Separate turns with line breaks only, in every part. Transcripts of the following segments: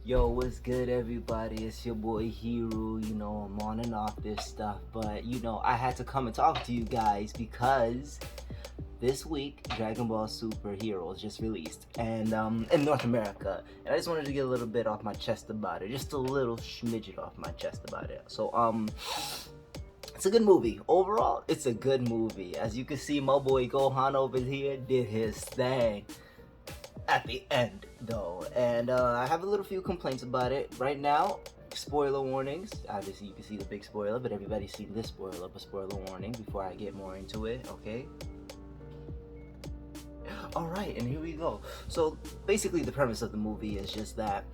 Yo, what's good, everybody? It's your boy Hero. I'm on and off this stuff, but I had to come and talk to you guys because this week Dragon Ball Super Heroes just released, and in North America, and I just wanted to get a little bit off my chest about it, just a little smidget off my chest about it. So it's a good movie. Overall, it's a good movie. As you can see, my boy Gohan over here did his thing at the end though, and I have a little few complaints about it right now. Spoiler warnings. Obviously you can see the big spoiler, but everybody's seen this spoiler, but spoiler warning before I get more into it. Okay, all right, and here we go. So basically the premise of the movie is just that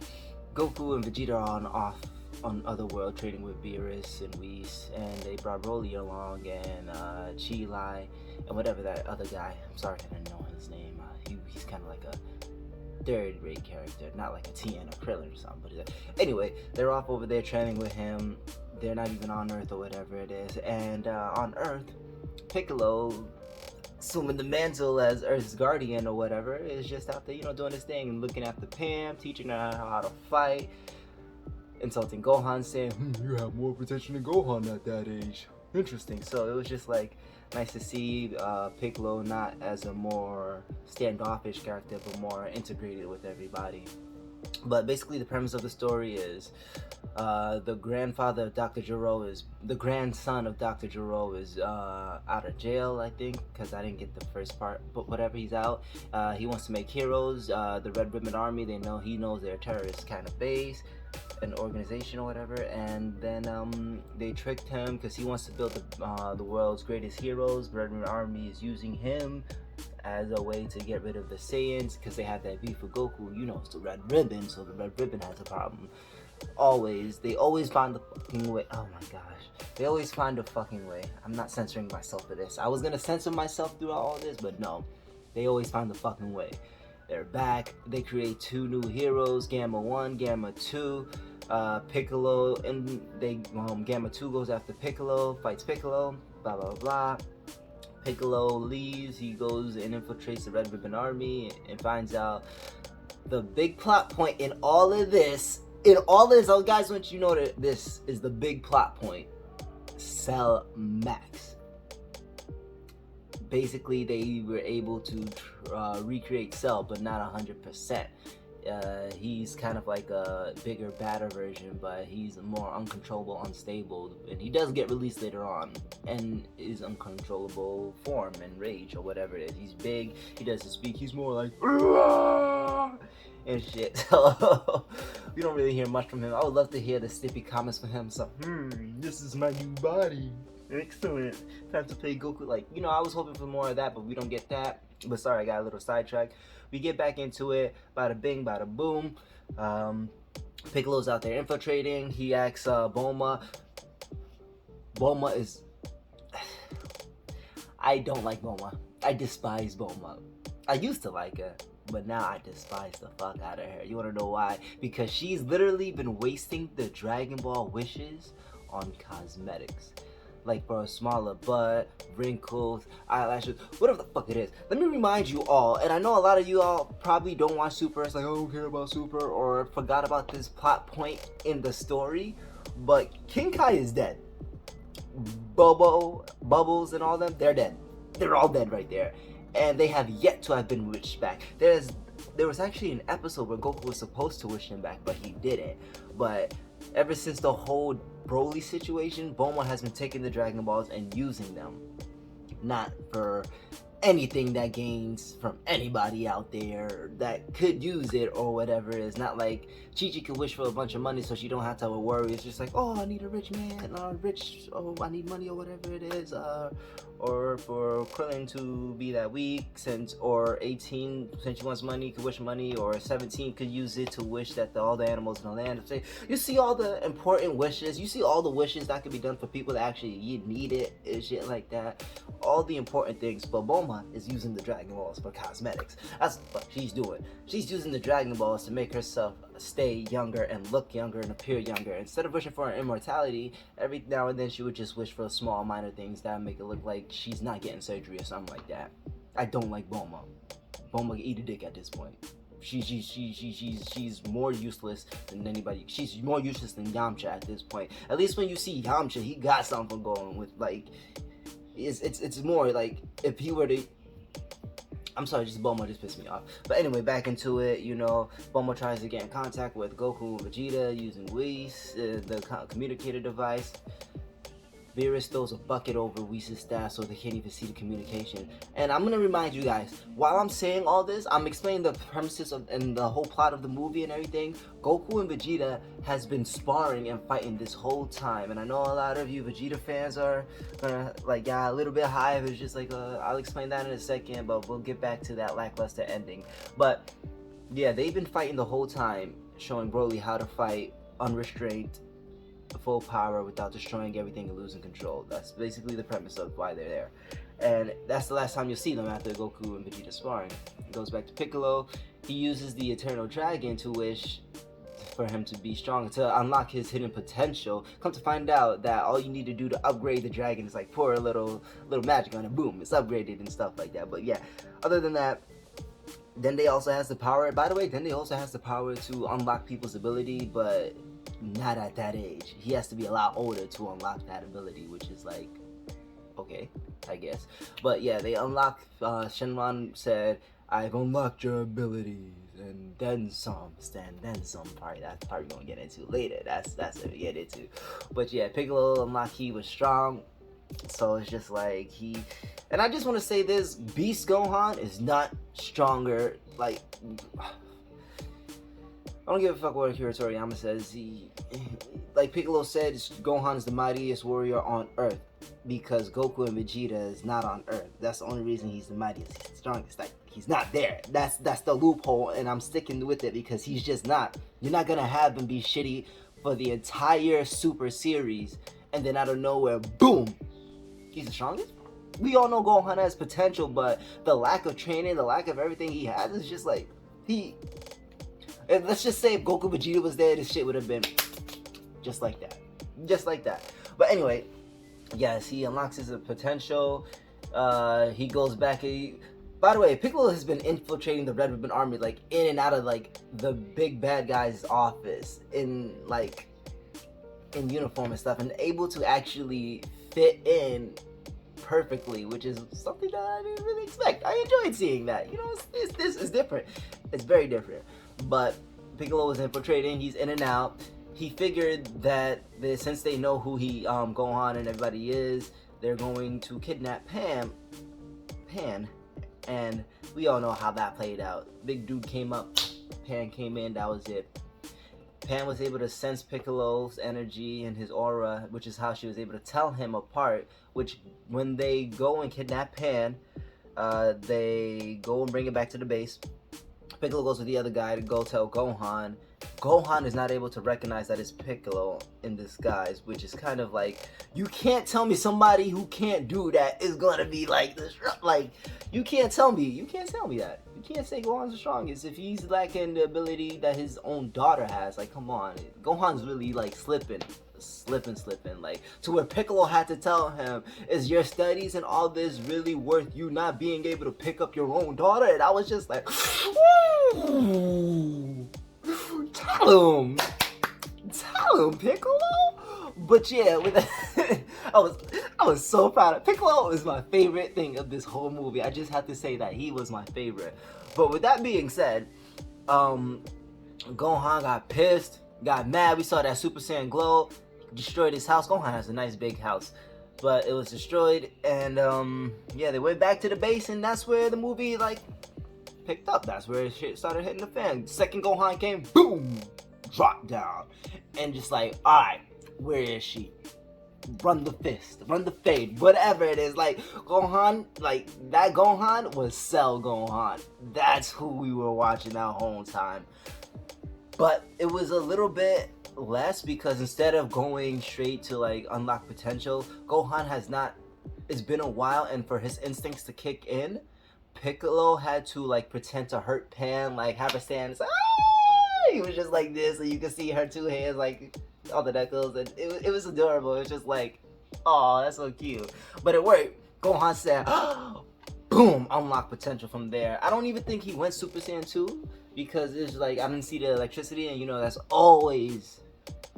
Goku and Vegeta are on other world trading with Beerus and Whis, and they brought Broly along, and Chi Lai and whatever that other guy, I'm sorry I didn't know his name. He's kind of like a third-rate character, not like a Tien or Krillin or something. But anyway, they're off over there training with him. They're not even on Earth or whatever it is. And on Earth, Piccolo, assuming the mantle as Earth's guardian or whatever, is just out there, doing his thing and looking after Pam, teaching her how to fight, insulting Gohan, saying, "You have more potential than Gohan at that age." Interesting. So it was just like nice to see Piccolo not as a more standoffish character, but more integrated with everybody. But basically, the premise of the story is the grandfather of Dr. Gero is the grandson of Dr. Gero is out of jail, I think, because I didn't get the first part. But whatever, he's out. He wants to make heroes. The Red Ribbon Army, he knows they're a terrorist kind of base, an organization or whatever, and then they tricked him because he wants to build the world's greatest heroes. The Red Ribbon Army is using him as a way to get rid of the Saiyans because they have that beef with Goku. It's the Red Ribbon, so the Red Ribbon has a problem. They always find the fucking way. Oh my gosh, they always find a fucking way. I'm not censoring myself for this. I was gonna censor myself throughout all this, but no, they always find the fucking way. They're back. They create two new heroes, Gamma 1, Gamma 2. Piccolo, and Gamma 2 goes after Piccolo, fights Piccolo, blah blah blah. Piccolo leaves, he goes and infiltrates the Red Ribbon Army and finds out the big plot point in all of this. Oh guys, I want you to know that this is the big plot point. Cell Max. Basically, they were able to recreate Cell, but not 100%. He's kind of like a bigger, badder version, but he's more uncontrollable, unstable, and he does get released later on, and is uncontrollable form and rage or whatever it is. He's big, he doesn't speak, he's more like and shit. So we don't really hear much from him. I would love to hear the snippy comments from him. So this is my new body. Excellent. Time to play Goku. I was hoping for more of that, but we don't get that. But sorry, I got a little sidetracked. We get back into it. Bada bing, bada boom. Piccolo's out there infiltrating. He asks Bulma. Bulma is... I don't like Bulma. I despise Bulma. I used to like her, but now I despise the fuck out of her. You wanna know why? Because she's literally been wasting the Dragon Ball wishes on cosmetics. Like for a smaller butt, wrinkles, eyelashes, whatever the fuck it is. Let me remind you all, and I know a lot of you all probably don't watch Super. It's like, oh, I don't care about Super, or forgot about this plot point in the story. But King Kai is dead. Bubbles, and all them, they're dead. They're all dead right there. And they have yet to have been wished back. There was actually an episode where Goku was supposed to wish him back, but he didn't. But ever since the whole Broly situation, Bulma has been taking the Dragon Balls and using them. Not for anything that gains from anybody out there that could use it or whatever it is. Not like Chi-Chi could wish for a bunch of money so she don't have to worry. It's just like, oh, I need a rich man, I need money or whatever it is. Or for Krillin to be that weak, or 18, since she wants money, could wish money, or 17 could use it to wish that all the animals in the land. You see all the important wishes, you see all the wishes that could be done for people that actually need it and shit like that. All the important things, but Bulma is using the Dragon Balls for cosmetics. That's what she's doing. She's using the Dragon Balls to make herself stay younger and look younger and appear younger. Instead of wishing for her immortality, every now and then she would just wish for small minor things that make it look like she's not getting surgery or something like that. I don't like Bulma. Bulma can eat a dick at this point. she's more useless than anybody. She's more useless than Yamcha at this point. At least when you see Yamcha, he got something going with, like, it's more like if he were to. I'm sorry, just Bulma just pissed me off. But anyway, back into it, you know, Bulma tries to get in contact with Goku and Vegeta using Whis, the communicator device. Beerus throws a bucket over Whis' staff so they can't even see the communication. And I'm going to remind you guys, while I'm saying all this, I'm explaining the premises of and the whole plot of the movie and everything. Goku and Vegeta has been sparring and fighting this whole time. And I know a lot of you Vegeta fans are gonna, like, yeah, a little bit high. It's just like, I'll explain that in a second, but we'll get back to that lackluster ending. But yeah, they've been fighting the whole time, showing Broly how to fight unrestrained, full power without destroying everything and losing control. That's basically the premise of why they're there. And that's the last time you'll see them after Goku and Vegeta sparring. It goes back to Piccolo. He uses the Eternal Dragon to wish for him to be strong, to unlock his hidden potential. Come to find out that all you need to do to upgrade the dragon is like pour a little magic on it, boom, it's upgraded and stuff like that. But yeah, other than that, Dende also has the power. By the way, Dende also has the power to unlock people's ability, but not at that age. He has to be a lot older to unlock that ability, which is like, okay, I guess. But yeah, they unlock, Shenron said, I've unlocked your abilities, and then some, that's probably gonna get into later. That's what we get into. But yeah, Piccolo unlocked, he was strong. So it's just like and I just want to say this, Beast Gohan is not stronger, like, I don't give a fuck what Akira Toriyama says. Like Piccolo said, Gohan is the mightiest warrior on Earth because Goku and Vegeta is not on Earth. That's the only reason he's the mightiest, he's the strongest. Like, he's not there. That's the loophole, and I'm sticking with it because he's just not. You're not gonna have him be shitty for the entire Super Series, and then out of nowhere, boom, he's the strongest. We all know Gohan has potential, but the lack of training, the lack of everything he has is just like, let's just say if Goku Vegeta was there, this shit would have been just like that. Just like that. But anyway, yes, he unlocks his potential. He goes back. By the way, Piccolo has been infiltrating the Red Ribbon Army, like, in and out of, like, the big bad guy's office in uniform and stuff, and able to actually fit in perfectly, which is something that I didn't really expect. I enjoyed seeing that. You know, this is different. It's very different. But Piccolo was infiltrating. He's in and out. He figured that since they know who Gohan and everybody is, they're going to kidnap Pan, and we all know how that played out. Big dude came up, Pan came in, that was it. Pan was able to sense Piccolo's energy and his aura, which is how she was able to tell him apart, which when they go and kidnap Pan, they go and bring it back to the base. Piccolo goes with the other guy to go tell Gohan. Gohan is not able to recognize that it's Piccolo in disguise, which is kind of like, you can't tell me somebody who can't do that is gonna be like this. Like, you can't tell me that. You can't say Gohan's the strongest if he's lacking the ability that his own daughter has. Like, come on, Gohan's really like slipping, like, to where Piccolo had to tell him, is your studies and all this really worth you not being able to pick up your own daughter? And I was just like, ooh, tell him, Piccolo. But yeah, with that, I was so proud of Piccolo. Was my favorite thing of this whole movie. I just have to say that he was my favorite. But with that being said, Gohan got pissed, got mad. We saw that Super Saiyan glow, destroyed his house. Gohan has a nice big house, but it was destroyed. And yeah, they went back to the base, and that's where the movie like picked up. That's where shit started hitting the fan. Second Gohan came, boom, dropped down, and just like, all right, where is she? Run the fist, run the fade, whatever it is. Like, Gohan, like, that Gohan was Cell Gohan. That's who we were watching that whole time. But it was a little bit less because instead of going straight to like unlock potential, Gohan has not, it's been a while, and for his instincts to kick in, Piccolo had to like pretend to hurt Pan, like have her stand, it's like, ah! He was just like this, and you could see her two hands like all the knuckles, and it was adorable. It was just like, oh, that's so cute. But it worked. Gohan said, boom, unlock potential from there. I don't even think he went Super Saiyan 2. because it's like I didn't see the electricity, and you know that's always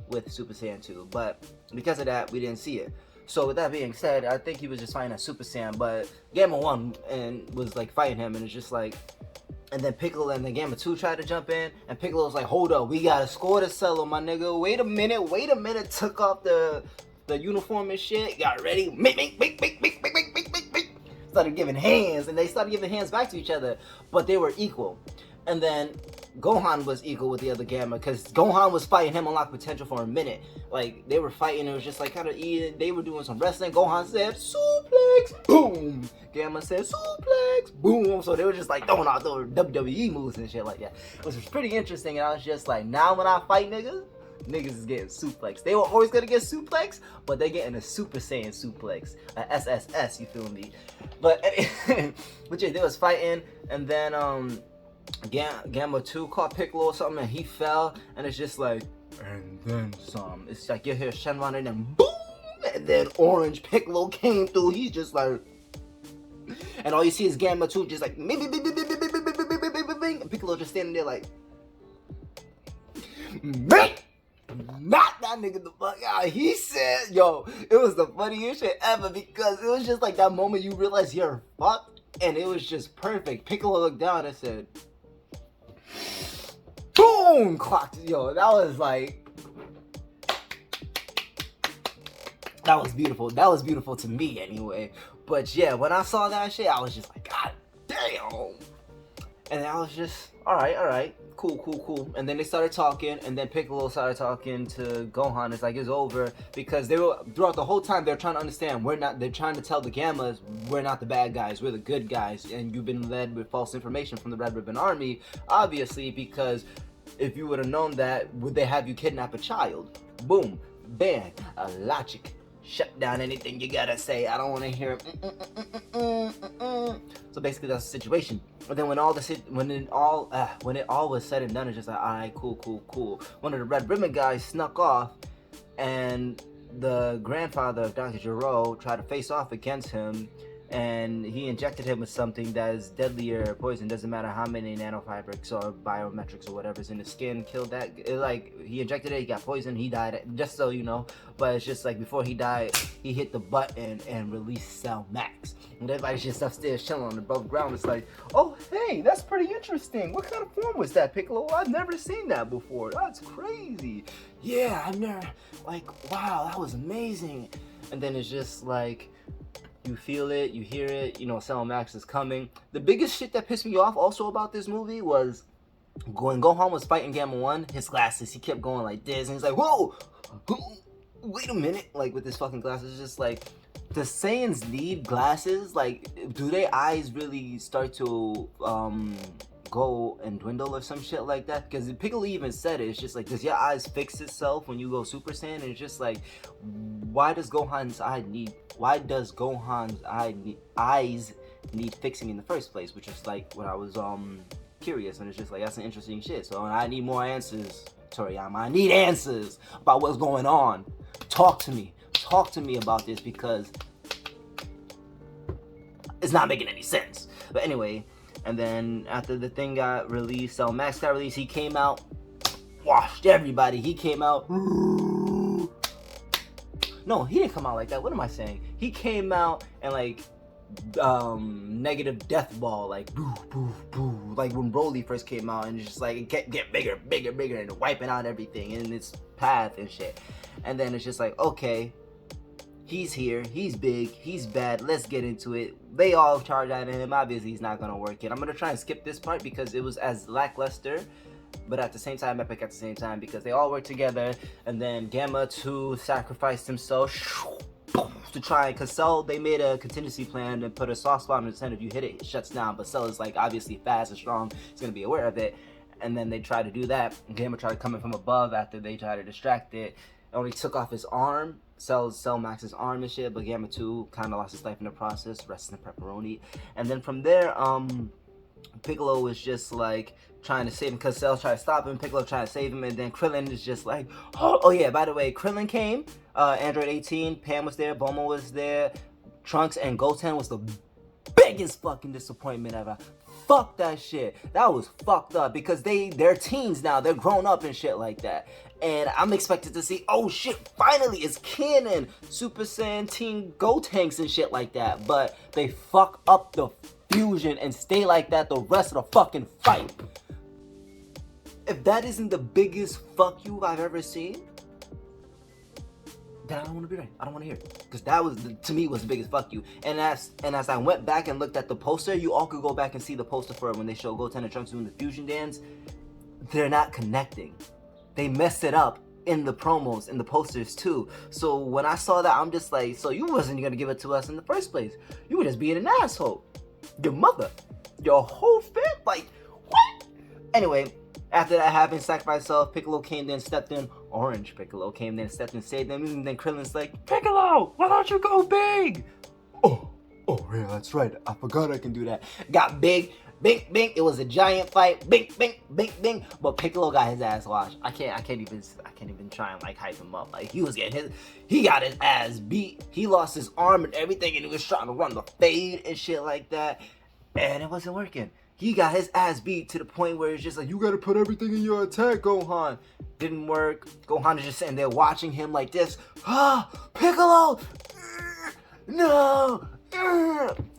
with Super Saiyan 2. But because of that, we didn't see it. So with that being said, I think he was just fighting a Super Saiyan, but Gamma 1 and was like fighting him, and it's just like, and then Piccolo and then Gamma 2 tried to jump in, and Piccolo was like, hold up, we gotta score to Cello, my nigga. Wait a minute, took off the uniform and shit, got ready, started giving hands, and they started giving hands back to each other, but they were equal. And then Gohan was equal with the other Gamma, because Gohan was fighting him Unlock Potential for a minute. Like, they were fighting, it was just like kind of eating, they were doing some wrestling. Gohan said, suplex, boom. Gamma said, suplex, boom. So they were just like throwing out those WWE moves and shit like that. It was pretty interesting, and I was just like, now when I fight niggas is getting suplex. They were always gonna get suplex, but they're getting a Super Saiyan suplex, a SSS, you feel me? But, but yeah, they was fighting, and then, Gamma 2 caught Piccolo or something, and he fell, and it's just like, and then some. It's like you hear Shenron, and then boom, and then Orange Piccolo came through. He's just like, and all you see is Gamma 2 just like, and Piccolo just standing there like, knock that nigga the fuck out. He said, yo, it was the funniest shit ever, because it was just like that moment you realize you're fucked, and it was just perfect. Piccolo looked down and said, boom, clocked. Yo, that was like, that was beautiful. That was beautiful to me anyway. But yeah, when I saw that shit, I was just like, god damn. And I was just, all right, cool. And then they started talking, and then Piccolo started talking to Gohan. It's like, it's over, because they were, throughout the whole time, they're trying to understand, they're trying to tell the Gammas, we're not the bad guys, we're the good guys, and you've been led with false information from the Red Ribbon Army, obviously, because if you would have known that, would they have you kidnap a child? Boom, bam, a logic. Shut down anything you gotta say. I don't want to hear. So basically, that's the situation. But then when it all was said and done, it's just like, all right, cool. One of the Red Ribbon guys snuck off, and the grandfather of Dr. Gero tried to face off against him, and he injected him with something that is deadlier poison. Doesn't matter how many nanofabrics or biometrics or whatever's in the skin, killed that. He injected it, he got poisoned, he died, just so you know. But it's just like, before he died, he hit the button and released Cell Max. And everybody's just upstairs chilling on the above ground. It's like, oh, hey, that's pretty interesting. What kind of form was that, Piccolo? I've never seen that before. That's crazy. Yeah, I've never, like, wow, that was amazing. And then it's just like, you feel it, you hear it, you know, Cell Max is coming. The biggest shit that pissed me off also about this movie was when Gohan was fighting Gamma 1, his glasses, he kept going like this, and he's like, whoa, wait a minute, like with his fucking glasses. It's just like, the Saiyans need glasses? Like, do their eyes really start to go and dwindle or some shit like that? Because Piccolo even said it. It's just like, does your eyes fix itself when you go Super Saiyan? And it's just like, why does Gohan's eyes need fixing in the first place? Which is like what I was curious, and it's just like, that's an interesting shit. So I need more answers, Toriyama. I need answers about what's going on. Talk to me about this, because it's not making any sense. But anyway, and then after the thing got released, Cell Max got released, he came out, washed everybody. He came out. No, he didn't come out like that. What am I saying? He came out and like negative death ball, like boo, like when Broly first came out, and it's just like get bigger, and wiping out everything in its path and shit. And then it's just like, okay, he's here, he's big, he's bad, let's get into it. They all charge at him. Obviously, he's not gonna work it. I'm gonna try and skip this part because it was as lackluster, but at the same time, epic at the same time, because they all work together. And then Gamma 2 sacrificed himself to try, because Cell, they made a contingency plan and put a soft spot on his head. If you hit it, it shuts down. But Cell is like obviously fast and strong, he's gonna be aware of it. And then they try to do that. Gamma tried coming from above after they tried to distract it. It only took off his arm, Cell Max's arm and shit, but Gamma 2 kind of lost his life in the process, rest in the pepperoni. And then from there, Piccolo was just like trying to save him, because Cell tried to stop him, Piccolo tried to save him, and then Krillin is just like, oh yeah, by the way, Krillin came, Android 18, Pam was there, Bulma was there, Trunks and Goten was the biggest fucking disappointment ever. fuck that shit. That was fucked up because they're teens now. They're grown up and shit like that. And I'm expected to see, oh shit, finally it's canon, Super Saiyan Teen Gotenks and shit like that. But they fuck up the fusion and stay like that the rest of the fucking fight. If that isn't the biggest fuck you I've ever seen, then I don't want to be right. I don't want to hear it. Because that was, to me, was the biggest fuck you. And as I went back and looked at the poster, you all could go back and see the poster for it when they show Goten and Trunks doing the fusion dance. They're not connecting. They messed it up in the promos, in the posters too. So when I saw that, I'm just like, so you wasn't going to give it to us in the first place. You were just being an asshole. Your mother. Your whole family. Like, what? Anyway, after that happened, sacrificed himself, Piccolo came in, stepped in. Orange Piccolo came in, stepped in, saved them. And then Krillin's like, Piccolo, why don't you go big? Oh yeah, that's right. I forgot I can do that. Got big. Bing, bing, it was a giant fight. Bing, bing, bing, bing. But Piccolo got his ass washed. I can't even try and like hype him up. Like he got his ass beat. He lost his arm and everything, and he was trying to run the fade and shit like that, and it wasn't working. He got his ass beat to the point where it's just like, you gotta put everything in your attack, Gohan. Didn't work. Gohan is just sitting there watching him like this. Ah, Piccolo, no.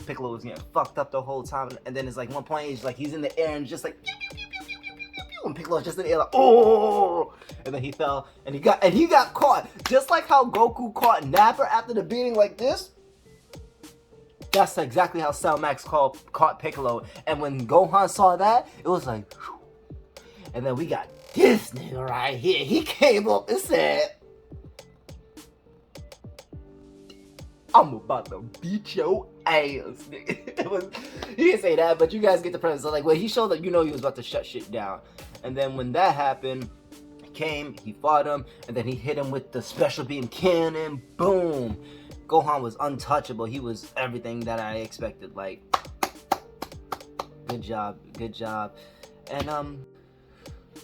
Piccolo was getting fucked up the whole time, and then it's like one point he's in the air and just like pew, pew, pew, pew, pew, pew, pew, pew, and Piccolo's just in the air like oh, and then he fell and he got caught just like how Goku caught Napper after the beating like this. That's exactly how Cell Max caught Piccolo, and when Gohan saw that, it was like, whew. And then we got this nigga right here. He came up and said, I'm about to beat your ass. He didn't say that, but you guys get the premise. So like when he showed up, you know he was about to shut shit down. And then when that happened, he came, he fought him, and then he hit him with the special beam cannon. Boom. Gohan was untouchable. He was everything that I expected. Like, good job. And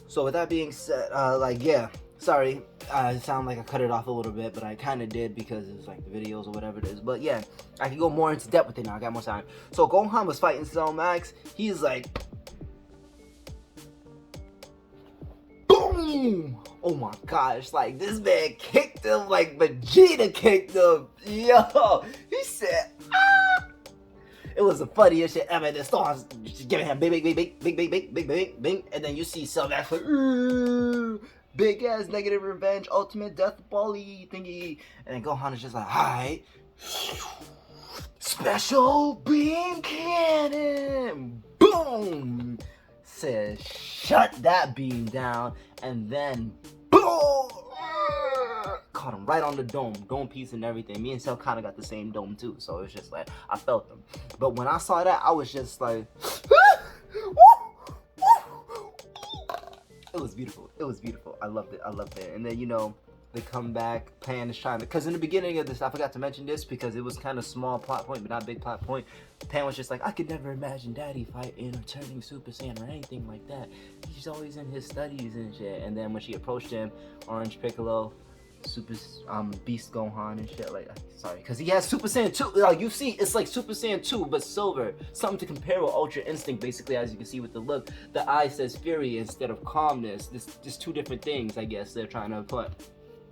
so with that being said, like yeah. Sorry, it sounded like I cut it off a little bit, but I kind of did because it's like the videos or whatever it is. But yeah, I can go more into depth with it now. I got more time. So Gohan was fighting Cell Max. He's like, boom! Oh my gosh, like this man kicked him like Vegeta kicked him. Yo, he said, ah! It was the funniest shit ever. The stars just giving him big, and then you see Cell Max like, big ass negative revenge, ultimate death bally thingy, and then Gohan is just like, alright, special beam cannon, boom, says shut that beam down, and then boom, caught him right on the dome piece and everything. Me and Cell kind of got the same dome too, so it's just like I felt them. But when I saw that, I was just like, it was beautiful. I loved it. And then, you know, the comeback Pan is trying to, because in the beginning of this, I forgot to mention this because it was kind of small plot point, but not big plot point. Pan was just like, I could never imagine Daddy fighting or turning Super Saiyan or anything like that. He's always in his studies and shit. And then when she approached him, Orange Piccolo, Super Beast Gohan and shit, like, sorry, because he has Super Saiyan 2, like you see, it's like Super Saiyan 2 but silver, something to compare with Ultra Instinct. Basically, as you can see with the look, the eye says fury instead of calmness. This just two different things I guess they're trying to put.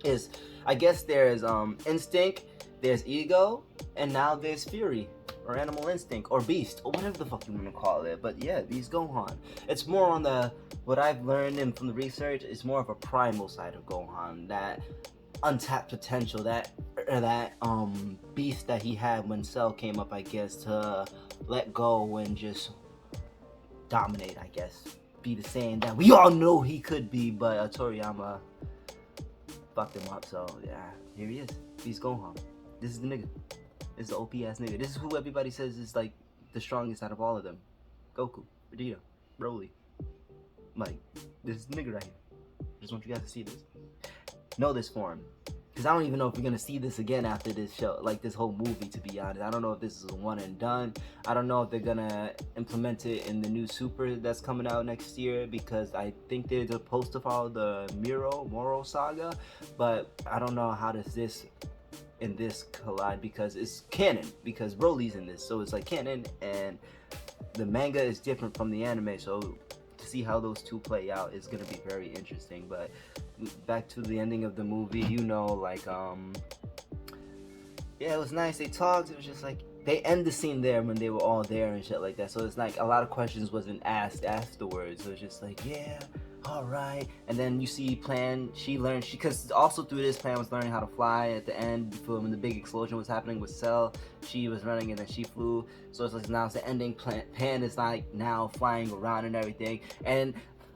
Is I guess there's instinct, there's ego, and now there's fury or animal instinct or beast or whatever the fuck you want to call it. But yeah, Beast Gohan, it's more on the, what I've learned and from the research, it's more of a primal side of Gohan, that untapped potential, that beast that he had when Cell came up, I guess, to let go and just dominate, I guess, be the Saiyan that we all know he could be, but Toriyama fucked him up. So yeah, here he is, Beast Gohan. This is the nigga. This is the OP ass nigga. This is who everybody says is like the strongest out of all of them. Goku, Vegeta, Broly. Like, this is the nigga right here. I just want you guys to see this. Know this form. Because I don't even know if we're going to see this again after this show, like this whole movie, to be honest. I don't know if this is a one and done. I don't know if they're going to implement it in the new Super that's coming out next year, because I think they're supposed to follow the Moro saga, but I don't know how does this and this collide, because it's canon, because Broly's in this, so it's like canon, and the manga is different from the anime, so to see how those two play out is gonna be very interesting. But back to the ending of the movie, like yeah, it was nice. They talked. It was just like they end the scene there when they were all there and shit like that. So it's like a lot of questions wasn't asked afterwards. So it's just like, yeah, all right. And then you see Plan. She learned because also through this, Plan was learning how to fly. At the end, when the big explosion was happening with Cell, she was running and then she flew. So it's like now it's the ending. Pan is like now flying around and everything. And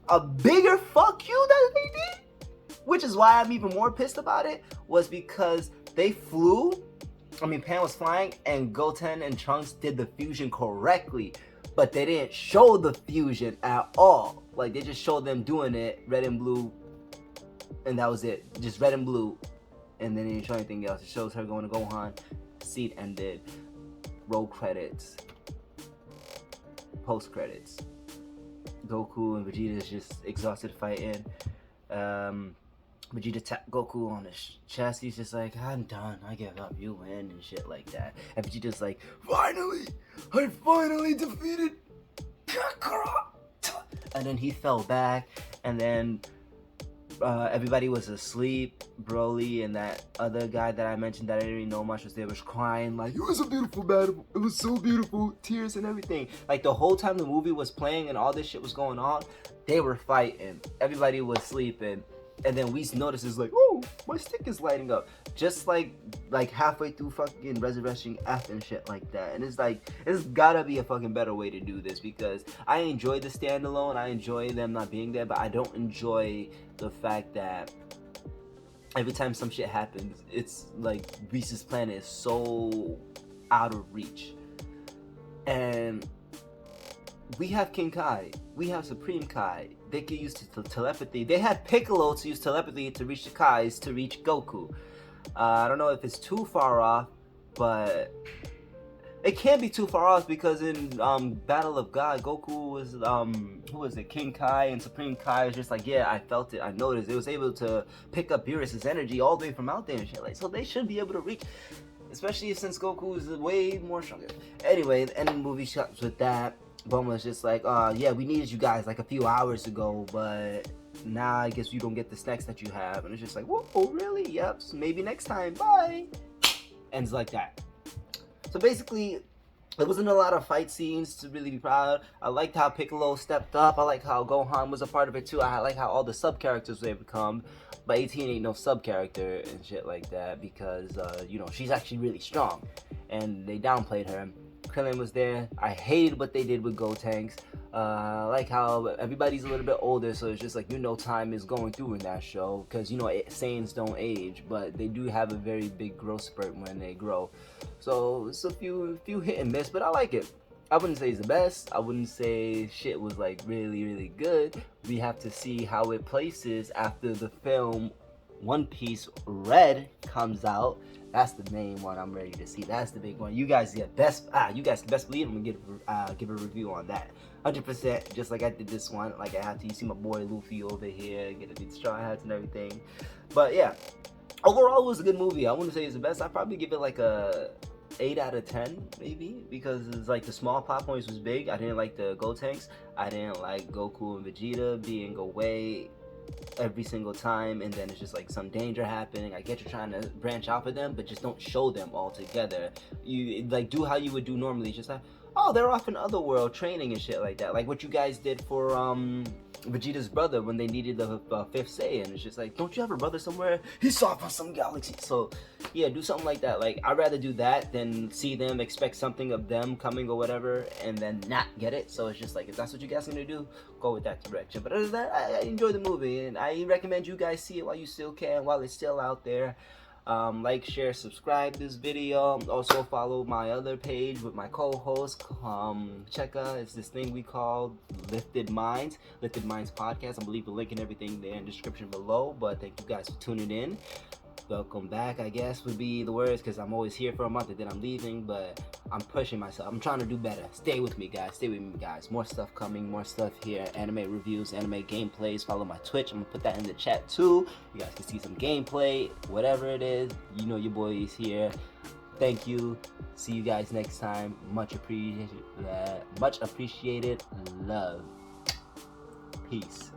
a bigger fuck you that they did, which is why I'm even more pissed about it, was because they flew. Pan was flying, and Goten and Trunks did the fusion correctly, but they didn't show the fusion at all. Like, they just showed them doing it, red and blue, and that was it. Just red and blue, and then they didn't show anything else. It shows her going to Gohan, scene ended, roll credits, post credits. Goku and Vegeta is just exhausted fighting. Vegeta tapped Goku on his chest. He's just like, I'm done. I give up. You win and shit like that. And Vegeta's like, finally! I finally defeated Kakarot! And then he fell back. And then everybody was asleep. Broly and that other guy that I mentioned that I didn't really know much was there, was crying like, it was a beautiful battle. It was so beautiful. Tears and everything. Like, the whole time the movie was playing and all this shit was going on, they were fighting. Everybody was sleeping. And then Whis notices like, oh, my stick is lighting up. Just like halfway through fucking Resurrection F and shit like that. And it's like, it's gotta be a fucking better way to do this, because I enjoy the standalone. I enjoy them not being there, but I don't enjoy the fact that every time some shit happens, it's like Whis' planet is so out of reach. And we have King Kai. We have Supreme Kai. They can use telepathy. They had Piccolo to use telepathy to reach the Kais, to reach Goku. I don't know if it's too far off, but it can't be too far off, because in Battle of God, Goku was, who was it, King Kai, and Supreme Kai was just like, yeah, I felt it, I noticed. It was able to pick up Beerus' energy all the way from out there and shit. Like, so they should be able to reach, especially since Goku is way more stronger. Anyway, the ending movie shots with that. Bulma's just like, yeah, we needed you guys like a few hours ago, but now I guess you don't get the snacks that you have. And it's just like, whoa, really? Yep, so maybe next time, bye. Ends like that. So basically, there wasn't a lot of fight scenes to really be proud. I liked how Piccolo stepped up. I like how Gohan was a part of it too. I like how all the sub-characters they become. But 18 ain't no sub-character and shit like that, because, she's actually really strong. And they downplayed her. Krillin was there. I hated what they did with Gotenks. I like how everybody's a little bit older, so it's just like, time is going through in that show, because Saiyans don't age, but they do have a very big growth spurt when they grow. So it's a few hit and miss, but I like it. I wouldn't say it's the best. I wouldn't say shit was like really, really good. We have to see how it places after the film One Piece Red comes out. That's the main one I'm ready to see. That's the big one. You guys get best. You guys can best believe I'm gonna give a review on that. 100%, just like I did this one. Like I have to. You see my boy Luffy over here, get the straw hats and everything. But yeah, overall it was a good movie. I wouldn't say it's the best. I'd probably give it like a 8 out of 10 maybe, because it's like the small plot points was big. I didn't like the Gotenks. I didn't like Goku and Vegeta being away every single time, and then it's just like some danger happening. I get you're trying to branch out for them, but just don't show them all together. You like do how you would do normally, just like, oh, they're off in Otherworld training and shit like that, like what you guys did for Vegeta's brother when they needed the fifth Saiyan. It's just like, don't you have a brother somewhere? He's off on some galaxy. So yeah, do something like that. Like, I'd rather do that than see them expect something of them coming or whatever and then not get it. So it's just like, if that's what you guys are gonna do, go with that direction. But other than that, I enjoy the movie, and I recommend you guys see it while you still can, while it's still out there. Like, share, subscribe this video. Also follow my other page with my co-host. Check out, it's this thing we call Lifted Minds Podcast. I believe the link and everything there in the description below. But thank you guys for tuning in. Welcome back, I guess would be the words, because I'm always here for a month and then I'm leaving, but I'm pushing myself. I'm trying to do better. Stay with me, guys. More stuff coming, more stuff here. Anime reviews, anime gameplays. Follow my Twitch. I'm gonna put that in the chat too. You guys can see some gameplay, whatever it is. Your boy is here. Thank you. See you guys next time. Much appreciated. Love. Peace.